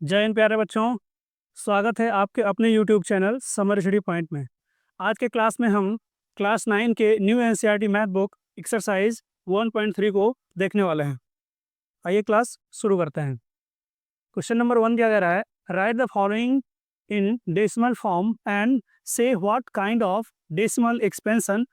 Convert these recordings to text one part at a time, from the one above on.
जय हिंद प्यारे बच्चों। स्वागत है आपके अपने YouTube channel summer study point में। आज के क्लास में हम क्लास 9 के new NCERT math book exercise 1.3 को देखने वाले हैं। आइए क्लास शुरू करते हैं। क्वेश्चन नंबर 1 क्या कह रहा है? Write the following in decimal form and say what kind of decimal expansion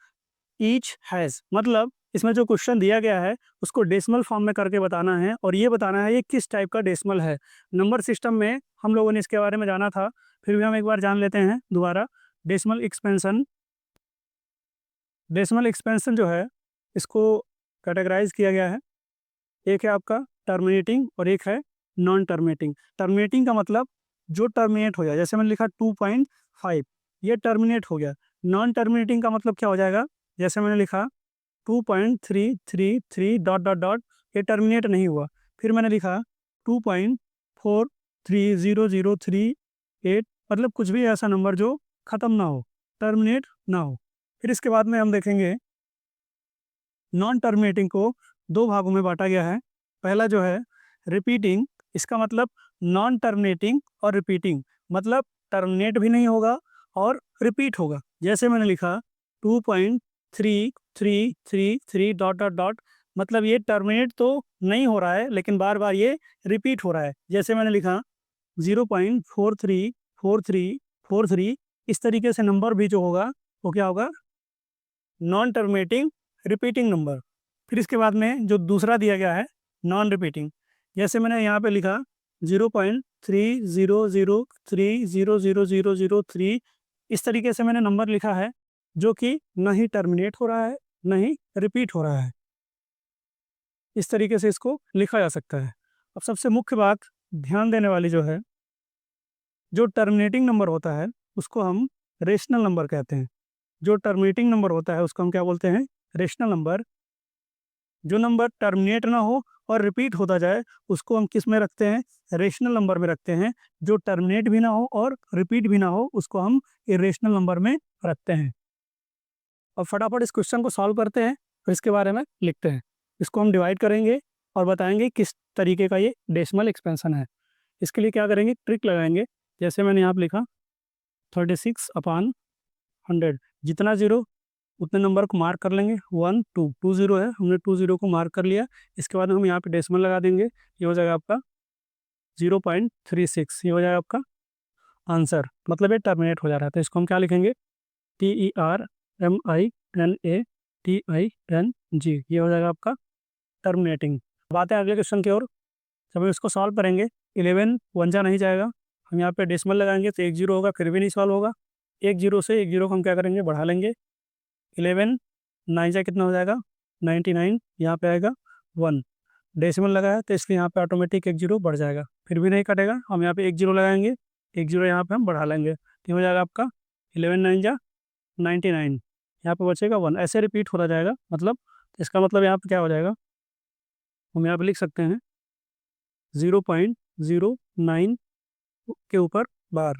each has. मतलब इसमें जो क्वेश्चन दिया गया है उसको डेसिमल फॉर्म में करके बताना है और ये बताना है ये किस टाइप का डेसिमल है। नंबर सिस्टम में हम लोगों ने इसके बारे में जाना था, फिर भी हम एक बार जान लेते हैं दोबारा। डेसिमल एक्सपेंशन जो है इसको कैटेगराइज किया गया है। एक है आपका टर्मिनेटिंग और एक है नॉन टर्मिनेटिंग। टर्मिनेटिंग का मतलब जो टर्मिनेट हो जाए, जैसे मैंने लिखा 2.5, ये टर्मिनेट हो गया। नॉन टर्मिनेटिंग का मतलब क्या हो जाएगा? जैसे मैंने लिखा 2.333 डॉट डॉट डॉट, ये टर्मिनेट नहीं हुआ। फिर मैंने लिखा 2.430038, मतलब कुछ भी ऐसा नंबर जो ख़त्म ना हो, टर्मिनेट ना हो। फिर इसके बाद में हम देखेंगे नॉन टर्मिनेटिंग को दो भागों में बांटा गया है। पहला जो है रिपीटिंग, इसका मतलब नॉन टर्मिनेटिंग और रिपीटिंग, मतलब टर्मिनेट भी नहीं होगा और रिपीट होगा। जैसे मैंने लिखा 2.3333 डॉट डॉट डॉट, मतलब ये टर्मिनेट तो नहीं हो रहा है लेकिन बार बार ये रिपीट हो रहा है। जैसे मैंने लिखा 0.434343, इस तरीके से नंबर भी जो होगा वो क्या होगा? Non terminating repeating number. फिर इसके बाद में जो दूसरा दिया गया है नॉन रिपीटिंग, जैसे मैंने यहाँ पे लिखा 0.3003000003, इस तरीके से मैंने नंबर लिखा है जो कि न ही टर्मिनेट हो रहा है न ही रिपीट हो रहा है। इस तरीके से इसको लिखा जा सकता है। अब सबसे मुख्य बात ध्यान देने वाली जो है, जो टर्मिनेटिंग नंबर होता है उसको हम रेशनल नंबर कहते हैं। जो टर्मिनेटिंग नंबर होता है उसको हम क्या बोलते हैं? Rational number. जो नंबर टर्मिनेट ना हो और रिपीट होता जाए उसको हम किस में रखते हैं? रेशनल नंबर में रखते हैं। जो टर्मिनेट भी ना हो और रिपीट भी ना हो उसको हम इरेशनल नंबर में रखते हैं। अब फटाफट इस क्वेश्चन को सॉल्व करते हैं और इसके बारे में लिखते हैं। इसको हम डिवाइड करेंगे और बताएंगे किस तरीके का ये डेसिमल एक्सपेंशन है। इसके लिए क्या करेंगे? ट्रिक लगाएंगे। जैसे मैंने यहाँ पे लिखा 36/100, जितना जीरो उतने नंबर को मार्क कर लेंगे। 1 2 2 जीरो है, हमने 2 जीरो को मार्क कर लिया। इसके बाद हम यहाँ पे डेसिमल लगा देंगे, ये हो जाएगा आपका 0.36, ये हो जाएगा आपका आंसर। मतलब ये टर्मिनेट हो जा रहा है तो इसको हम क्या लिखेंगे? TERMINATING, ये हो जाएगा आपका टर्मिनेटिंग। बात है अगले क्वेश्चन की ओर। जब हम इसको सॉल्व करेंगे 11 वन जा नहीं जाएगा, हम यहाँ पे डेसिमल लगाएंगे तो 1 जीरो होगा, फिर भी नहीं सॉल्व होगा। 1 जीरो से 1 जीरो को हम क्या करेंगे? बढ़ा लेंगे। 11 9 जा कितना हो जाएगा? 99, यहाँ पे आएगा 1। डेसिमल लगाया तो इसलिए यहाँ पे ऑटोमेटिक 1 जीरो बढ़ जाएगा, फिर भी नहीं कटेगा। हम यहाँ पे 1 जीरो लगाएंगे, 1 जीरो यहाँ पे हम बढ़ा लेंगे तो हो जाएगा आपका 11 9 जा 99, यहाँ पे बचेगा 1। ऐसे रिपीट होता जाएगा। मतलब इसका मतलब यहाँ पे क्या हो जाएगा? हम यहाँ पे लिख सकते हैं 0.09 के ऊपर बार।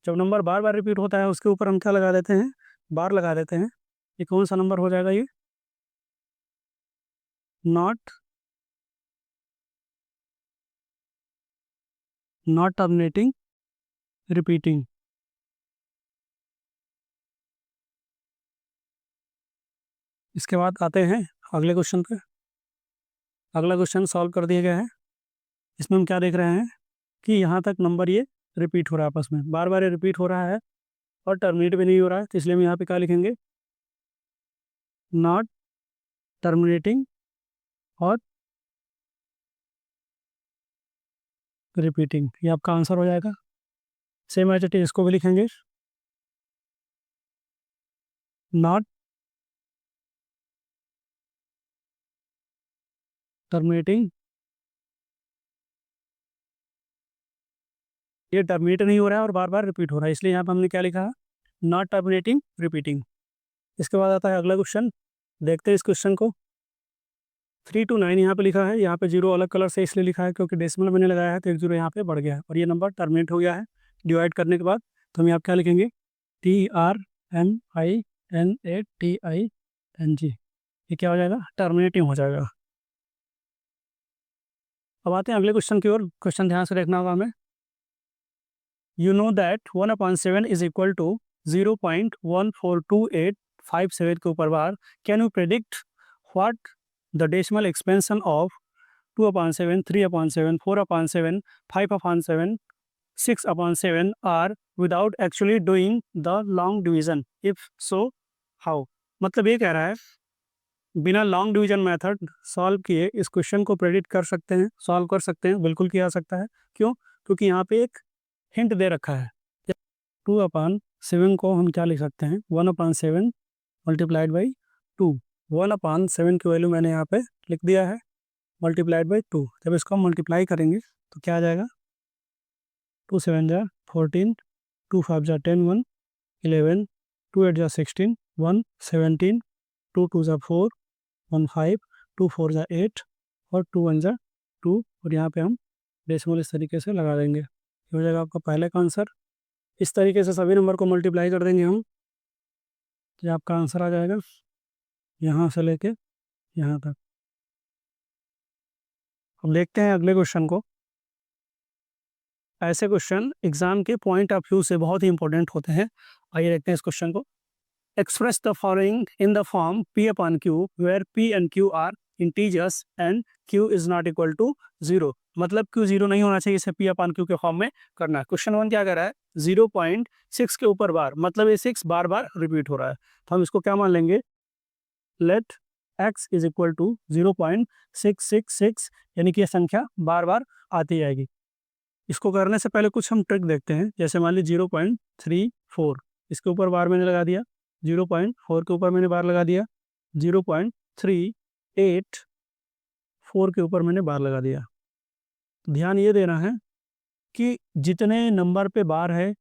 जब नंबर बार बार रिपीट होता है उसके ऊपर हम क्या लगा देते हैं? बार लगा देते हैं। ये कौन सा नंबर हो जाएगा? ये नॉट टर्मिनेटिंग रिपीटिंग। इसके बाद आते हैं अगले क्वेश्चन पे। अगला क्वेश्चन सॉल्व कर दिया गया है। इसमें हम क्या देख रहे हैं कि यहाँ तक नंबर ये रिपीट हो रहा है, आपस में बार बार ये रिपीट हो रहा है और टर्मिनेट भी नहीं हो रहा है, तो इसलिए हम यहाँ पे क्या लिखेंगे? नॉट टर्मिनेटिंग और रिपीटिंग, ये आपका आंसर हो जाएगा। सेम एज इट इज इसको भी लिखेंगे नॉट टर्मिनेटिंग, ये टर्मिनेट नहीं हो रहा है और बार बार रिपीट हो रहा है, इसलिए यहाँ पर हमने क्या लिखा? Not terminating repeating. इसके बाद आता है अगला क्वेश्चन। देखते हैं इस क्वेश्चन को। 3 to 9 यहाँ पे लिखा है, यहाँ पे जीरो अलग कलर से इसलिए लिखा है क्योंकि डेसिमल मैंने लगाया है तो 1 जीरो यहाँ पे बढ़ गया है और ये नंबर टर्मिनेट हो गया है डिवाइड करने के बाद। तो हम यहाँ पे क्या लिखेंगे? TRMINATING, ये क्या हो जाएगा? टर्मिनेटिंग हो जाएगा। अब आते हैं अगले क्वेश्चन की ओर। क्वेश्चन ध्यान से देखना होगा हमें। you know that 1/7 is equal to 0.142857 के ऊपर बार. Can you predict what the decimal expansion of 2/7, 3/7, 4/7, 5/7, 6/7 are without actually doing the long division? If so, how? मतलब ये कह रहा है बिना लॉन्ग डिवीजन मेथड सॉल्व किए इस क्वेश्चन को प्रेडिक्ट कर सकते हैं, सॉल्व कर सकते हैं, बिल्कुल किया जा सकता है. क्यों? क्योंकि यहाँ पे एक हिंट दे रखा है. 2/7 को हम क्या लिख सकते हैं? 1/7 मल्टीप्लाइड बाई 2. 1/7 की वैल्यू मैंने यहाँ पे लिख दिया है, मल्टीप्लाइड बाई 2. जब इसको हम मल्टीप्लाई करेंगे तो क्या आ जाएगा? 2 7 जा 14, 2 5 जा 10, 1 11, 2 8 जा 16, 1 17, 2 2 जा 4, 1 5, 2 4 जा 8 और 2 1 जा 2. और यहाँ पे हम डेसिमल इस तरीके से लगा देंगे. ये हो जाएगा आपका पहले का आंसर. इस तरीके से सभी नंबर को मल्टीप्लाई कर देंगे हम, तो आपका आंसर आ जाएगा यहाँ से लेके यहाँ तक. अब देखते हैं अगले क्वेश्चन को. ऐसे क्वेश्चन एग्जाम के पॉइंट ऑफ व्यू से बहुत ही इंपॉर्टेंट होते हैं. आइए देखते हैं इस क्वेश्चन को. Express the following in the form P upon Q where P and Q are integers and Q is not equal to 0. मतलब Q 0 नहीं होना चाहिए, इसे P upon Q के फॉर्म में करना है. क्वेश्चन 1 क्या कर रहा है? 0.6 के ऊपर बार, मतलब ये 6 बार बार रिपीट हो रहा है. तो हम इसको क्या मान लेंगे? Let x is equal to 0.666, यानी कि यह संख्या बार बार आती जाएगी. इसको करने से पहले कुछ हम ट्रिक देखते हैं. जैसे मान लीजिए 0.34, इसके ऊपर बार मैंने लगा दिया. 0.4 के ऊपर मैंने बार लगा दिया. 0.384 के ऊपर मैंने बार लगा दिया. ध्यान ये देना है कि जितने नंबर पे बार है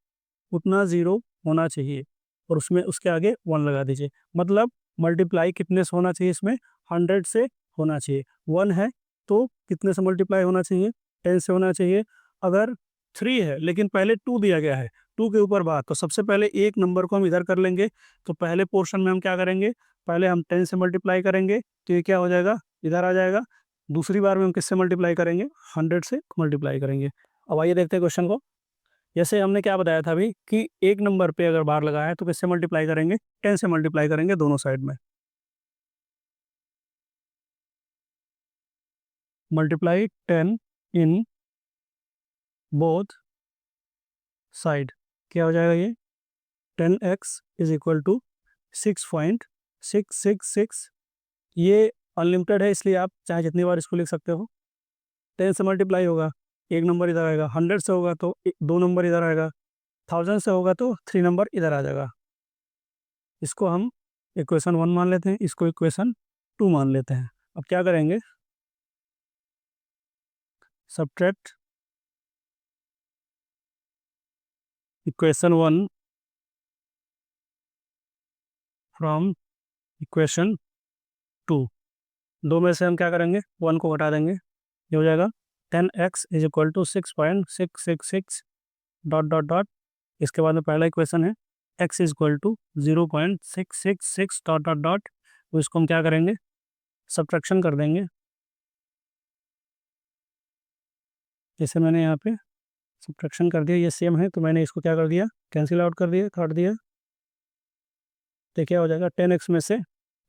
उतना 0 होना चाहिए और उसमें उसके आगे 1 लगा दीजिए. मतलब मल्टीप्लाई कितने से होना चाहिए? इसमें 100 से होना चाहिए. 1 है तो कितने से मल्टीप्लाई होना चाहिए? 10 से होना चाहिए. अगर 3 है लेकिन पहले 2 दिया गया है, 2 के ऊपर बार, तो सबसे पहले एक नंबर को हम इधर कर लेंगे. तो पहले पोर्शन में हम क्या करेंगे? पहले हम 10 से मल्टीप्लाई करेंगे तो ये क्या हो जाएगा? इधर आ जाएगा. दूसरी बार में हम किससे मल्टीप्लाई करेंगे? 100 से मल्टीप्लाई करेंगे. अब आइए देखते हैं क्वेश्चन को. जैसे हमने क्या बताया था अभी कि एक नंबर पे अगर बार लगा है तो किससे मल्टीप्लाई करेंगे? 10 से मल्टीप्लाई करेंगे दोनों साइड में. Multiply 10 in both side. क्या हो जाएगा ये? 10x is equal to 6.666. ये अनलिमिटेड है इसलिए आप चाहे जितनी बार इसको लिख सकते हो. 10 से मल्टीप्लाई होगा, एक नंबर इधर आएगा. 100 से होगा तो दो नंबर इधर आएगा. 1000 से होगा तो 3 नंबर इधर आ जाएगा. इसको हम इक्वेशन 1 मान लेते हैं, इसको इक्वेशन 2 मान लेते हैं. अब क्या करेंगे? Subtract equation 1 from equation 2. दो में से हम क्या करेंगे? 1 को घटा देंगे. ये हो जाएगा 10x is equal to 6.666 dot dot dot. इसके बाद में पहला इक्वेशन है x is equal to 0.666 dot dot dot. तो इसको हम क्या करेंगे? सब्ट्रैक्शन कर देंगे. जैसे मैंने यहाँ पे सब्ट्रैक्शन कर दिया, ये सेम है तो मैंने इसको क्या कर दिया? कैंसिल आउट कर दिया, काट दिया. तो क्या हो जाएगा? 10x में से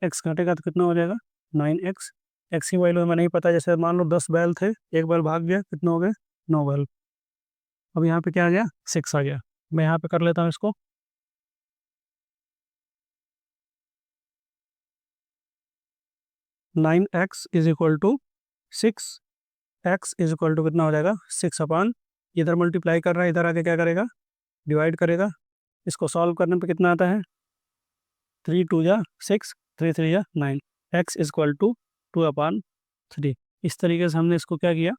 x घटेगा तो कितना हो जाएगा? 9x. x की वैल्यू हमें नहीं पता. जैसे मान लो 10 बैल थे, एक बैल भाग गया, कितना हो गया? 9 बैल. अब यहाँ पे क्या आ गया? 6 आ गया. मैं यहाँ पे कर लेता हूँ इसको. 9x is equal to 6. x is equal to कितना हो जाएगा? 6 अपॉन, इधर मल्टीप्लाई कर रहा है, इधर आके क्या करेगा? डिवाइड करेगा. इसको सॉल्व करने पे कितना आता है? 3 2 जा 6, 3 3 जा 9. x is equal to 2 upon 3. इस तरीके से हमने इसको क्या किया?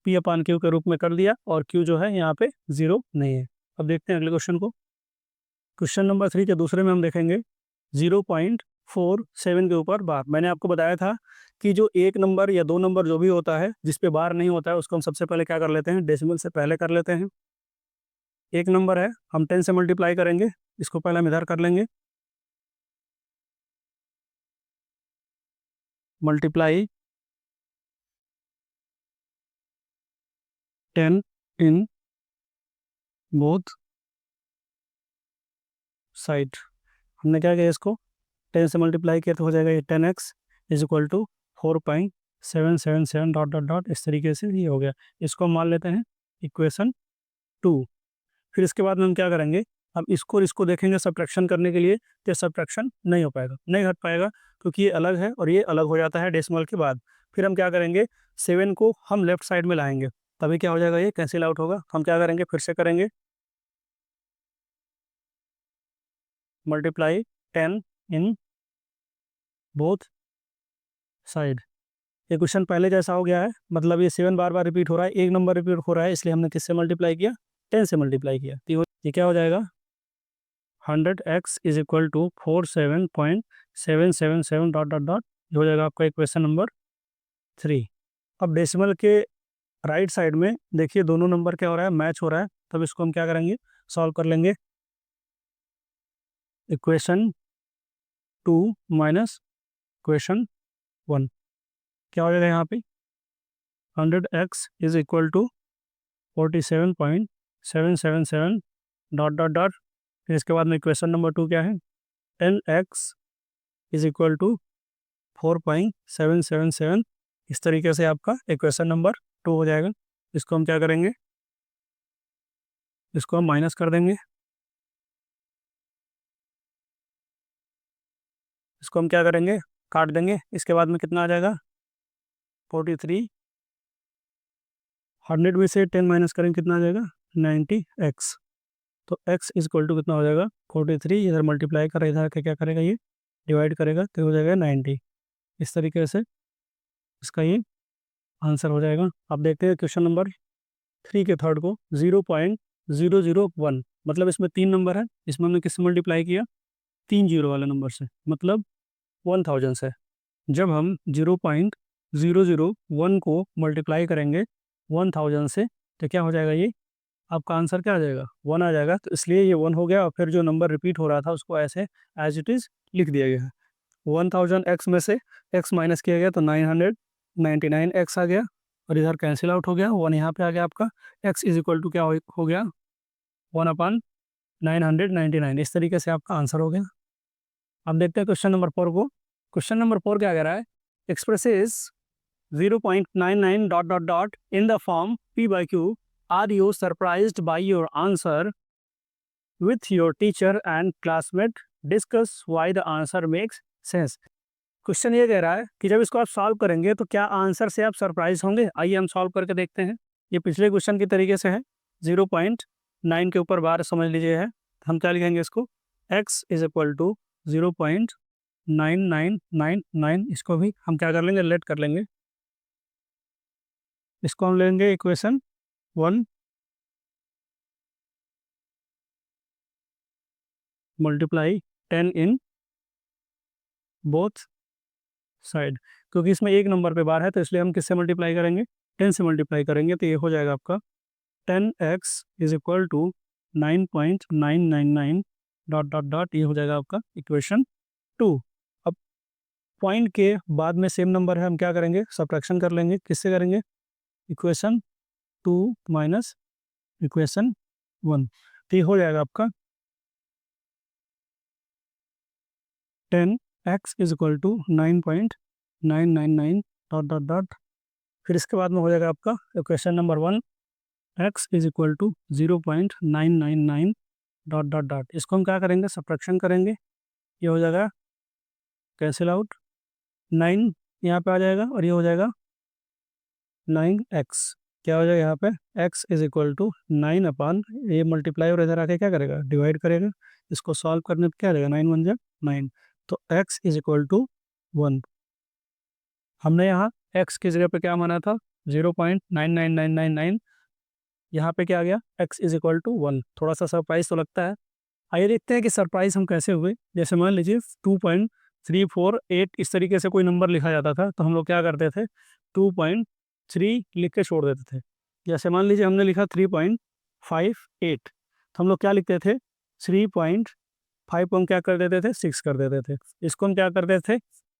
P अपॉन Q के रूप में कर दिया और Q जो है यहाँ पे 0 नहीं है. अब देखते हैं अगले क्वेश्चन को. क्वेश्चन नंबर 3 के दूसरे में हम देखेंगे 0.47 के ऊपर बार. मैंने आपको बताया था कि जो एक नंबर या दो नंबर जो भी होता है जिस पे बार नहीं होता है उसको हम सबसे पहले क्या कर लेते हैं? डेसिमल से पहले कर लेते हैं. एक नंबर है, हम 10 से मल्टीप्लाई करेंगे. इसको पहले हम इधर कर लेंगे. Multiply 10 in both side. हमने क्या किया, इसको 10 से मल्टीप्लाई किया तो हो जाएगा ये 10x is equal to 4.777 dot dot dot, इस तरीके से ये हो गया। इसको हम मान लेते हैं इक्वेशन 2। फिर इसके बाद में हम क्या करेंगे, अब इसको और इसको देखेंगे सब्ट्रैक्शन करने के लिए, तो सब्ट्रैक्शन नहीं हो पाएगा, नहीं हट पाएगा, क्योंकि ये अलग है और ये अलग हो जाता है डेसिमल के बाद। फिर हम क्या करेंगे, 7 को हम लेफ्ट साइड में लाएंगे, तभी क्या हो जाएगा, ये कैंसिल आउट होगा। हम क्या करेंगे, फिर से करेंगे मल्टीप्लाई 10 इन बोथ साइड। ये क्वेश्चन पहले जैसा हो गया है, मतलब ये 7 बार बार रिपीट हो रहा है, एक नंबर रिपीट हो रहा है, इसलिए हमने किससे मल्टीप्लाई किया, 10 से मल्टीप्लाई किया। तो ये क्या हो जाएगा, 100x is equal to 47.777 dot dot dot, ये हो जाएगा आपका इक्वेशन नंबर 3। अब डेसिमल के राइट साइड में देखिए दोनों नंबर क्या हो रहा है, मैच हो रहा है, तब इसको हम क्या करेंगे, सॉल्व कर लेंगे। इक्वेशन 2 माइनस इक्वेशन 1 क्या हो जाएगा यहाँ पे, 100x is equal to 47.777 dot dot dot. फिर इसके बाद में इक्वेशन नंबर 2 क्या है, 10x इज इक्वल टू 4.777। इस तरीके से आपका इक्वेशन नंबर 2 हो जाएगा। इसको हम क्या करेंगे, इसको हम माइनस कर देंगे, इसको हम क्या करेंगे, काट देंगे। इसके बाद में कितना आ जाएगा, 43। 100 में से 10 माइनस करेंगे, कितना आ जाएगा, 90x। तो x इज इक्वल टू कितना हो जाएगा, 43। इधर मल्टीप्लाई कर, इधर के क्या करेगा, ये डिवाइड करेगा, तो हो जाएगा 90। इस तरीके से इसका ये आंसर हो जाएगा। अब देखते हैं क्वेश्चन नंबर 3 के थर्ड को, 0.001, मतलब इसमें 3 नंबर है, इसमें हमने किससे मल्टीप्लाई किया, 3 जीरो वाले नंबर से, मतलब 1000 से। जब हम 0.001 को मल्टीप्लाई करेंगे 1000 से, तो क्या हो जाएगा, ये आपका आंसर क्या आ जाएगा, 1 आ जाएगा। तो इसलिए ये 1 हो गया, और फिर जो नंबर रिपीट हो रहा था उसको ऐसे एज इट इज़ लिख दिया गया है। 1000 एक्स में से एक्स माइनस किया गया तो 999 एक्स आ गया, और इधर कैंसिल आउट हो गया, 1 यहाँ पे आ गया आपका। एक्स इज इक्वल टू क्या हो गया, 1/999। इस तरीके से आपका आंसर हो गया। अब देखते हैं क्वेश्चन नंबर 4 को। क्वेश्चन नंबर 4 क्या कह रहा है, expresses 0.99 dot dot dot in the form p by q, are you surprised by your answer with your teacher and classmate, discuss why the answer makes sense. Question ये कह रहा है कि जब इसको आप सॉल्व करेंगे तो क्या आंसर से आप सरप्राइज होंगे। आइए हम सॉल्व करके देखते हैं। ये पिछले क्वेश्चन की तरीके से है, 0.9 के ऊपर बार समझ लीजिए है। हम क्या लिखेंगे इसको, x इज इक्वल टू 0.9999। इसको भी हम क्या कर लेंगे, लेट कर लेंगे। इसको हम लेंगे equation 1 multiply 10 in both side. क्योंकि इसमें एक नंबर पे बार है तो इसलिए हम किससे मल्टीप्लाई करेंगे, 10 से मल्टीप्लाई करेंगे। तो ये हो जाएगा आपका 10x is equal to 9.999 dot dot dot, ये हो जाएगा आपका इक्वेशन 2। अब पॉइंट के बाद में सेम नंबर है, हम क्या करेंगे, सब्ट्रैक्शन कर लेंगे। किससे करेंगे, इक्वेशन 2 माइनस इक्वेशन 1। तो ये हो जाएगा आपका 10x is equal to 9.999 dot dot dot. फिर इसके बाद में हो जाएगा आपका equation number 1, x is equal to 0.999 dot dot dot. इसको हम क्या करेंगे, सब्ट्रैक्शन करेंगे, ये हो जाएगा कैंसिल आउट, 9 यहाँ पे आ जाएगा, और ये हो जाएगा 9x। क्या हो जाएगा यहाँ पे, x इज इक्वल टू 9 अपान, ये मल्टीप्लाई और इधर आके क्या करेगा, डिवाइड करेगा। इसको सॉल्व करने पर क्या रहेगा, 9 1 जा 9, तो x इज इक्वल टू 1। हमने यहाँ x की जगह पे क्या माना था, 0.99999, यहाँ पे क्या आ गया, x इज इक्वल टू 1। थोड़ा सा सरप्राइज तो लगता है। आइए देखते हैं कि सरप्राइज हम कैसे हुए। जैसे मान लीजिए 2.348 इस तरीके से कोई नंबर लिखा जाता था, तो हम लोग क्या करते थे, 2.3 लिख के छोड़ देते थे। जैसे मान लीजिए हमने लिखा 3.58, तो हम लोग क्या लिखते थे, 3.5 को हम क्या कर देते थे, 6 कर देते थे। इसको हम क्या करते थे,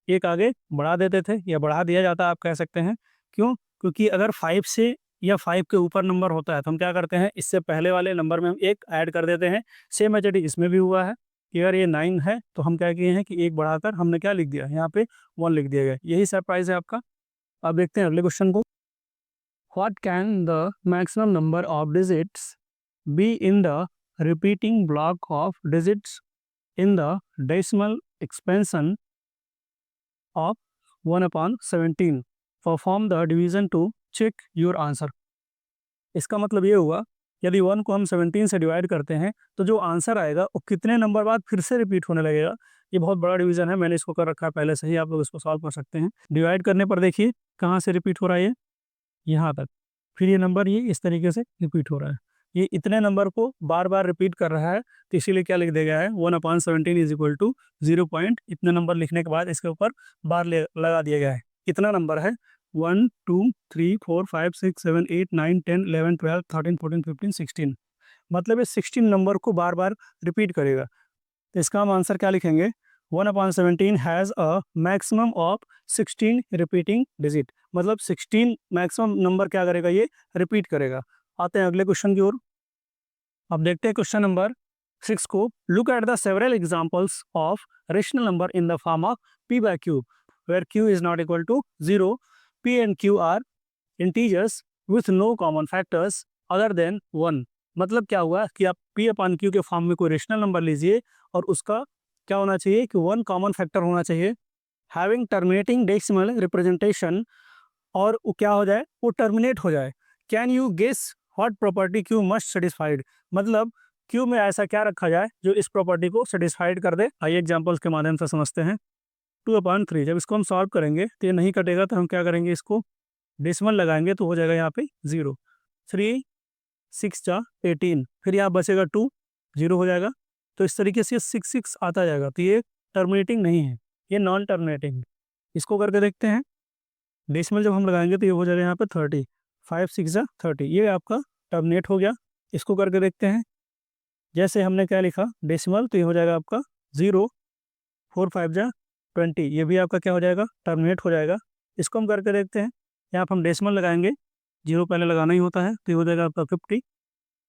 एक आगे बढ़ा देते थे, या बढ़ा दिया जाता आप कह सकते हैं। क्यों, क्योंकि अगर 5 से या 5 के ऊपर नंबर होता है तो हम क्या करते हैं, इससे पहले वाले नंबर में हम एक ऐड कर देते हैं। सेम एज इट इज इसमें भी हुआ है कि अगर ये 9 है तो हम क्या किए हैं कि एक बढ़ाकर हमने क्या लिख दिया, यहाँ पे 1 लिख दिया गया। यही सरप्राइज है आपका। अब देखते हैं अगले क्वेश्चन को। What can the maximum number of digits be in the repeating block of digits in the decimal expansion of 1/17? Perform the division to check your answer. इसका मतलब ये हुआ, यदि 1 को हम 17 से डिवाइड करते हैं तो जो आंसर आएगा वो कितने नंबर बाद फिर से रिपीट होने लगेगा। ये बहुत बड़ा डिवीजन है, मैंने इसको कर रखा है पहले से ही, आप लोग इसको सॉल्व कर सकते हैं। डिवाइड करने पर देखिए कहाँ से रिपीट हो रहा है, ये यहाँ तक, फिर ये नंबर ये इस तरीके से रिपीट हो रहा है। ये इतने नंबर को बार बार रिपीट कर रहा है तो इसीलिए क्या लिख दिया गया है, 1/17 इज इक्वल टू 0 पॉइंट, इतने नंबर लिखने के बाद इसके ऊपर बार लगा दिया गया है। कितना नंबर है, 1 2 3 4 5 6 7 8 9 10 11 12 13 14 15 16, मतलब ये 16 नंबर को बार बार रिपीट करेगा। तो इसका हम आंसर क्या लिखेंगे, 1/17 has a maximum of 16 repeating digit, मतलब 16 मैक्सिमम नंबर क्या करेगा, ये रिपीट करेगा। आते हैं अगले क्वेश्चन की ओर। अब देखते हैं क्वेश्चन नंबर 6 को। Look at the several examples of rational number in the form of p by q where q is not equal to 0, p and q are integers with no common factors other than 1। मतलब क्या हुआ कि आप p upon q के form में कोई rational number लीजिए और उसका क्या होना चाहिए कि 1 कॉमन फैक्टर होना चाहिए, हैविंग टर्मिनेटिंग डेसिमल रिप्रेजेंटेशन, और वो क्या हो जाए, वो टर्मिनेट हो जाए। Can you guess what property Q must satisfied, मतलब क्यू में ऐसा क्या रखा जाए जो इस प्रॉपर्टी को सेटिस्फाइड कर दे। आइए एग्जांपल्स के माध्यम से समझते हैं। 2/3 जब इसको हम सॉल्व करेंगे तो ये नहीं कटेगा, तो हम क्या करेंगे, इसको डेसिमल लगाएंगे तो हो जाएगा यहाँ पे 0। 3 6 जा 18, फिर यहाँ बचेगा 2, 0 हो जाएगा। तो इस तरीके से 6 6 आता जाएगा, तो ये टर्मिनेटिंग नहीं है, ये नॉन टर्मिनेटिंग। इसको करके देखते हैं, डेसिमल जब हम लगाएंगे तो ये हो जाएगा यहाँ पे 30, 5 6 जा 30, ये आपका टर्मिनेट हो गया। इसको करके देखते हैं, जैसे हमने क्या लिखा डेसिमल, तो ये हो जाएगा आपका 0, 4 5 जा 20, ये भी आपका क्या हो जाएगा, टर्मिनेट हो जाएगा। इसको हम करके देखते हैं, यहाँ पर हम डेसिमल लगाएंगे, 0 पहले लगाना ही होता है, तो ये हो जाएगा आपका 50,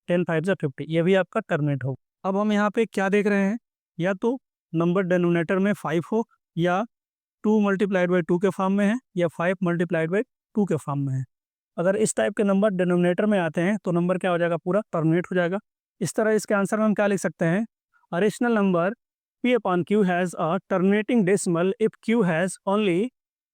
10 5 जा 50, ये भी आपका टर्मिनेट हो। अब हम यहाँ पे क्या देख रहे हैं, या तो नंबर डिनोमिनेटर में 5 हो, या 2 मल्टीप्लाइड बाई 2 के फॉर्म में है, या 5 मल्टीप्लाइड बाई 2 के फॉर्म में है। अगर इस टाइप के नंबर डिनोमिनेटर में आते हैं तो नंबर क्या हो जाएगा, पूरा टर्मिनेट हो जाएगा। इस तरह इसके आंसर में हम क्या लिख सकते हैं, a rational number p upon q has a terminating decimal if q has only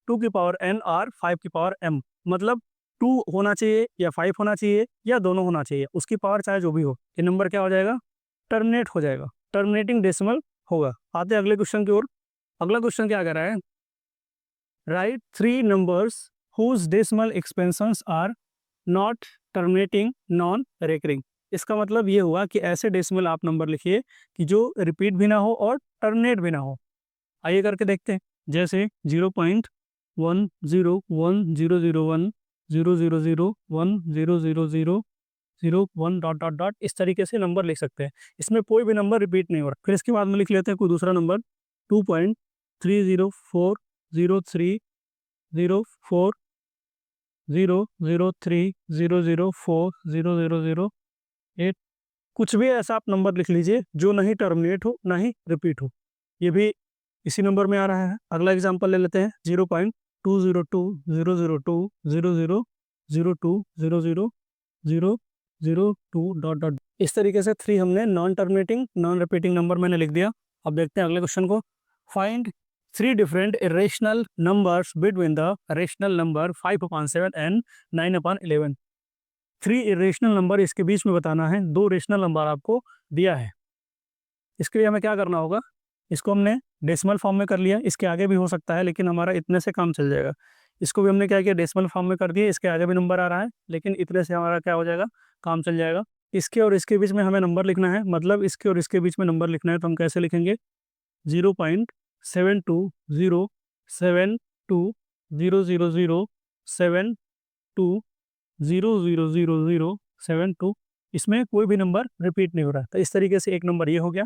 2 की पावर n और 5 की पावर m, मतलब 2 होना चाहिए या 5 होना चाहिए या दोनों होना चाहिए, उसकी पावर चाहे जो भी हो, ये नंबर क्या हो जाएगा, टर्मिनेट हो जाएगा, टर्मिनेटिंग डेसिमल होगा। आते हैं अगले क्वेश्चन की ओर। अगला क्वेश्चन क्या कह रहा है, right 3 numbers whose decimal expansions are not terminating non recurring। इसका मतलब ये हुआ कि ऐसे डेसिमल आप नंबर लिखिए कि जो रिपीट भी ना हो और टर्मिनेट भी ना हो। आइए करके देखते हैं, जैसे 0.101001 000100001 डॉट डॉट डॉट, इस तरीके से नंबर लिख सकते हैं। इसमें कोई भी नंबर रिपीट नहीं हो रहा। फिर इसके बाद में लिख लेते हैं कोई दूसरा नंबर, 2.3040304 003004008, कुछ भी ऐसा आप नंबर लिख लीजिए जो नहीं टर्मिनेट हो ना ही रिपीट हो, ये भी इसी नंबर में आ रहा है। अगला एग्जांपल ले लेते हैं, 0.202002002000002 डॉट डॉट, इस तरीके से 3 हमने non terminating non repeating number मैंने लिख दिया। अब देखते हैं अगले क्वेश्चन को। Find 3 different irrational numbers between the rational number 5/7 and 9/11। 3 irrational number इसके बीच में बताना है, 2 रेशनल नंबर आपको दिया है। इसके लिए हमें क्या करना होगा, इसको हमने डेसिमल फॉर्म में कर लिया, इसके आगे भी हो सकता है लेकिन हमारा इतने से काम चल जाएगा। इसको भी हमने क्या किया, डेसिमल फॉर्म में कर दिया, इसके आगे भी नंबर आ रहा है लेकिन इतने से हमारा क्या हो जाएगा, काम चल जाएगा। इसके और इसके बीच में हमें नंबर लिखना है, मतलब इसके और इसके बीच में नंबर लिखना है, तो हम कैसे लिखेंगे, 0.7207200072000072, इसमें कोई भी नंबर रिपीट नहीं हो रहा है, तो इस तरीके से एक नंबर ये हो गया।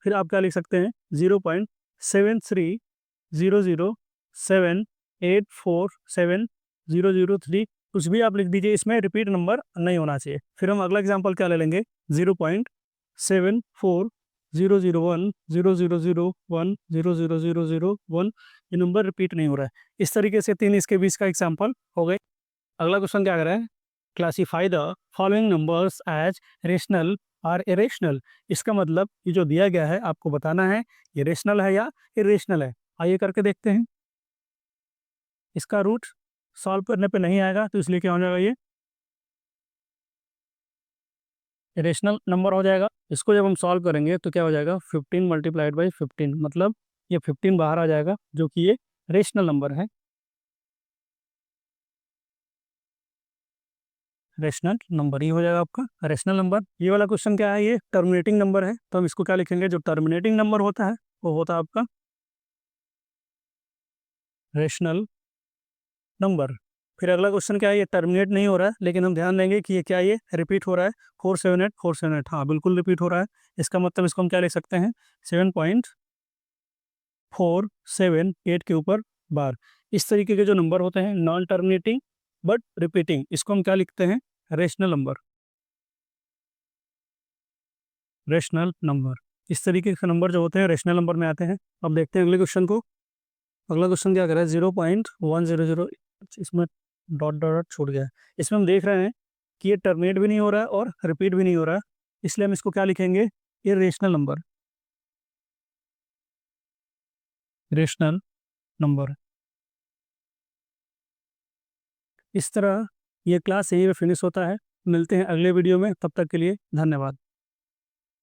फिर आप क्या लिख सकते हैं, 0.730078470003 कुछ भी आप लिख दीजिए, इसमें रिपीट नंबर नहीं होना चाहिए। फिर हम अगला एग्जांपल क्या ले लेंगे, 0.74 001 00001 ये नंबर रिपीट नहीं हो रहा है। इस तरीके से 3 इसके बीच का एग्जांपल हो गए। अगला क्वेश्चन क्या कर रहा है, classify the following numbers as rational और इरेशनल। इसका मतलब ये जो दिया गया है आपको बताना है ये रेशनल है या इरेशनल है। आइए करके देखते हैं। इसका रूट सॉल्व करने पे नहीं आएगा तो इसलिए क्या हो जाएगा, ये रेशनल नंबर हो जाएगा। इसको जब हम सॉल्व करेंगे तो क्या हो जाएगा, 15 मल्टीप्लाइड बाई 15, मतलब ये 15 बाहर आ जाएगा जो कि ये रेशनल नंबर है, रेशनल नंबर ही हो जाएगा आपका रेशनल नंबर। ये वाला क्वेश्चन क्या है, ये टर्मिनेटिंग नंबर है, तो हम इसको क्या लिखेंगे, जो टर्मिनेटिंग नंबर होता है वो होता है आपका रेशनल नंबर। फिर अगला क्वेश्चन क्या है, ये टर्मिनेट नहीं हो रहा है, लेकिन हम ध्यान देंगे कि ये क्या, ये रिपीट हो रहा है, 478 हाँ बिल्कुल रिपीट हो रहा है। इसका मतलब इसको हम क्या लिख सकते हैं, 7.478 के ऊपर बार। इस तरीके के जो नंबर होते हैं नॉन टर्मिनेटिंग बट रिपीटिंग, इसको हम क्या लिखते हैं, रेशनल नंबर, रेशनल नंबर। इस तरीके के नंबर जो होते हैं रेशनल नंबर में आते हैं। अब देखते हैं अगले क्वेश्चन को। अगला क्वेश्चन क्या कर रहा है, 0.100, इसमें डॉट डॉट डॉट छूट गया है। इसमें हम देख रहे हैं कि ये टर्मिनेट भी नहीं हो रहा है और रिपीट भी नहीं हो रहा है, इसलिए हम इसको क्या लिखेंगे, ये रेशनल नंबर, रेशनल नंबर। इस तरह ये क्लास यहीं पे फिनिश होता है। मिलते हैं अगले वीडियो में, तब तक के लिए धन्यवाद।